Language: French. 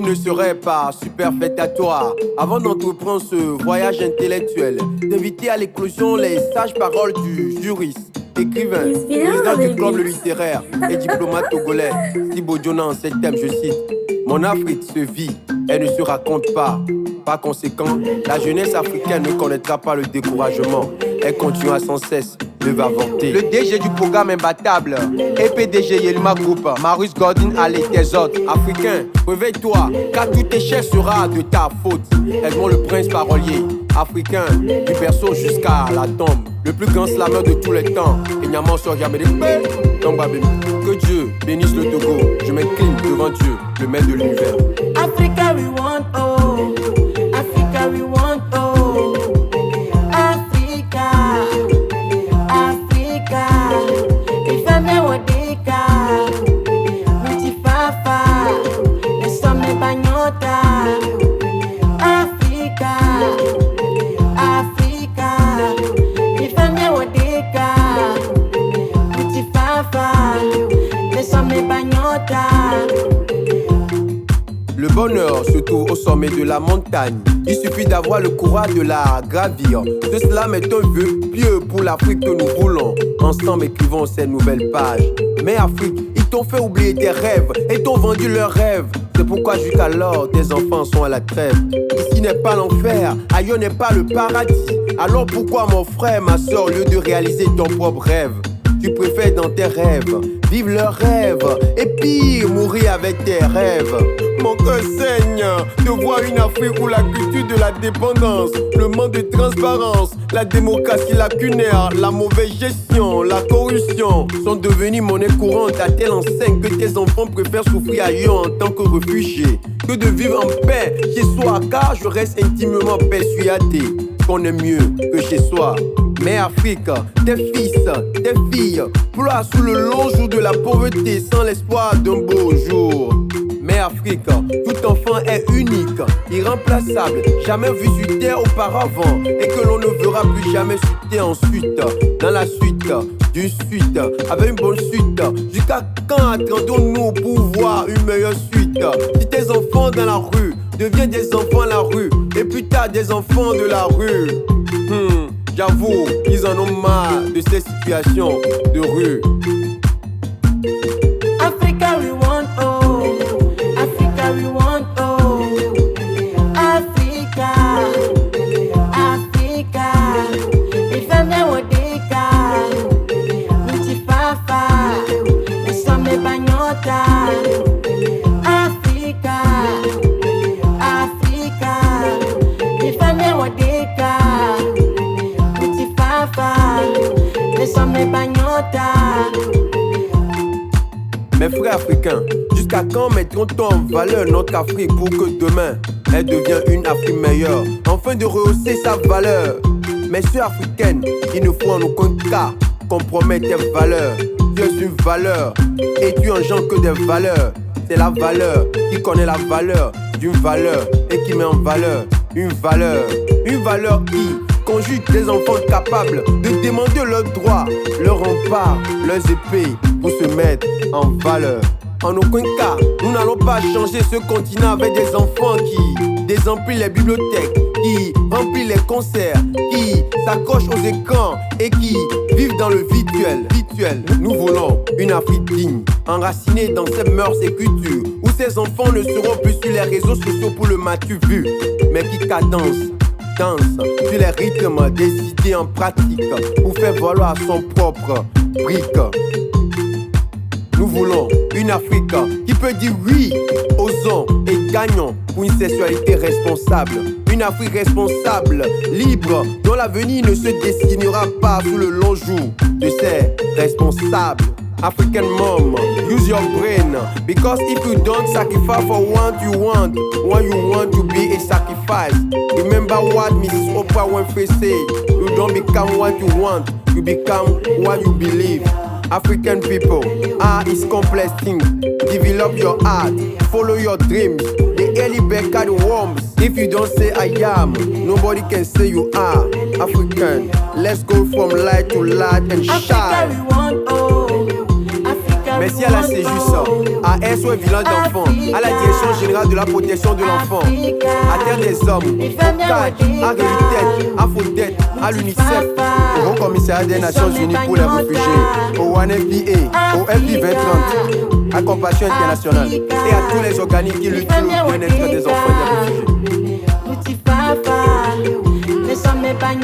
il ne serait pas superfétatoire, avant d'entreprendre ce voyage intellectuel, d'éviter à l'éclosion les sages paroles du juriste, écrivain, président du club littéraire et diplomate togolais, Thibaut Diona en ces thèmes, je cite: mon Afrique se vit, elle ne se raconte pas. Par conséquent, la jeunesse africaine ne connaîtra pas le découragement. Elle continuera sans cesse de vanter. Le DG du programme imbattable et PDG Yelma Group, Marius Gordon allez tes autres. Africain, réveille-toi, car tout échec sera de ta faute. Edmond le prince parolier, africain, du berceau jusqu'à la tombe. Le plus grand slammer de tous les temps, Enyama Soriamede. Que Dieu bénisse le Togo. Je m'incline devant Dieu, le maître de l'univers. Africa we want, oh. Africa we want, oh. Africa, Africa. Ifeme wadika, mitifafa, nesome banyota. Africa, Africa. Ifeme wadika, mitifafa, nesome banyota. Le bonheur se trouve au sommet de la montagne. Il suffit d'avoir le courage de la gravir. Ce slam est un vœu pieux pour l'Afrique que nous voulons. Ensemble écrivons ces nouvelles pages. Mais Afrique, ils t'ont fait oublier tes rêves et t'ont vendu leurs rêves. C'est pourquoi jusqu'alors tes enfants sont à la trêve. Ici n'est pas l'enfer, ailleurs n'est pas le paradis. Alors pourquoi mon frère, ma soeur, au lieu de réaliser ton propre rêve, tu préfères dans tes rêves vivre leurs rêves et pire mourir avec tes rêves? Mon cœur saigne de voir une Afrique où la culture de la dépendance, le manque de transparence, la démocratie lacunaire, la mauvaise gestion, la corruption sont devenus monnaie courante à telle enseigne que tes enfants préfèrent souffrir ailleurs en tant que réfugiés que de vivre en paix chez soi, car je reste intimement persuadé qu'on est mieux que chez soi. Mais Afrique, tes fils, tes filles pleurent sous le long jour de la pauvreté sans l'espoir d'un beau jour. Mais Afrique, tout enfant est unique, irremplaçable, jamais vu sur terre auparavant et que l'on ne verra plus jamais sur terre ensuite. Dans la suite, d'une suite, avec une bonne suite. Jusqu'à quand attendons-nous pour voir une meilleure suite? Si tes enfants dans la rue deviennent des enfants à la rue et plus tard des enfants de la rue, j'avoue, ils en ont marre de ces situations de rue. Africa we want, oh. Africa we want, oh. Africa, Africa. Ifeme wadika, mitifafa, nesome banyota. Africa, Africa. Ifeme wadika, mitifafa, nesome banyota. Mes frères africains, jusqu'à quand mettront-on en valeur notre Afrique pour que demain, elle devienne une Afrique meilleure, afin de rehausser sa valeur? Mes sœurs africaines, il ne faut en aucun cas compromettre tes valeurs. Tu es une valeur et tu engendres que des valeurs. C'est la valeur qui connaît la valeur d'une valeur et qui met en valeur une valeur. Une valeur qui conjugue des enfants capables de demander leurs droits, leurs remparts, leurs épées pour se mettre en valeur. En aucun cas, nous n'allons pas changer ce continent avec des enfants qui désemplissent les bibliothèques, qui remplissent les concerts, qui s'accrochent aux écrans et qui vivent dans le virtuel. Nous voulons une Afrique digne, enracinée dans ses mœurs et cultures, où ces enfants ne seront plus sur les réseaux sociaux pour le matu vu, mais qui cadencent, dansent sur les rythmes des idées en pratique pour faire valoir son propre brique. Nous voulons une Afrique qui peut dire oui, osons et gagnons pour une sexualité responsable. Une Afrique responsable, libre, dont l'avenir ne se dessinera pas sous le long jour de ses responsables. African mom, use your brain, because if you don't sacrifice for what you want to be a sacrifice. Remember what Mrs. Oprah Winfrey said: you don't become what you want, you become what you believe. African people, art is complex thing. Develop your art, follow your dreams. The early bird got worms. If you don't say I am, nobody can say you are. African, let's go from light to light and shine. Merci à la CJUS, à SOS Village d'enfants, à la direction générale de la protection de l'enfant, à terre des hommes, au CAD, à Heritage, à FODET, à l'UNICEF, au Haut Commissariat des Nations Unies pour les réfugiés, au ONFPA, au FP 2030, à Compassion Internationale et à tous les organismes qui luttent pour le bien-être des enfants et des réfugiés. Putifafa, ne sommes pas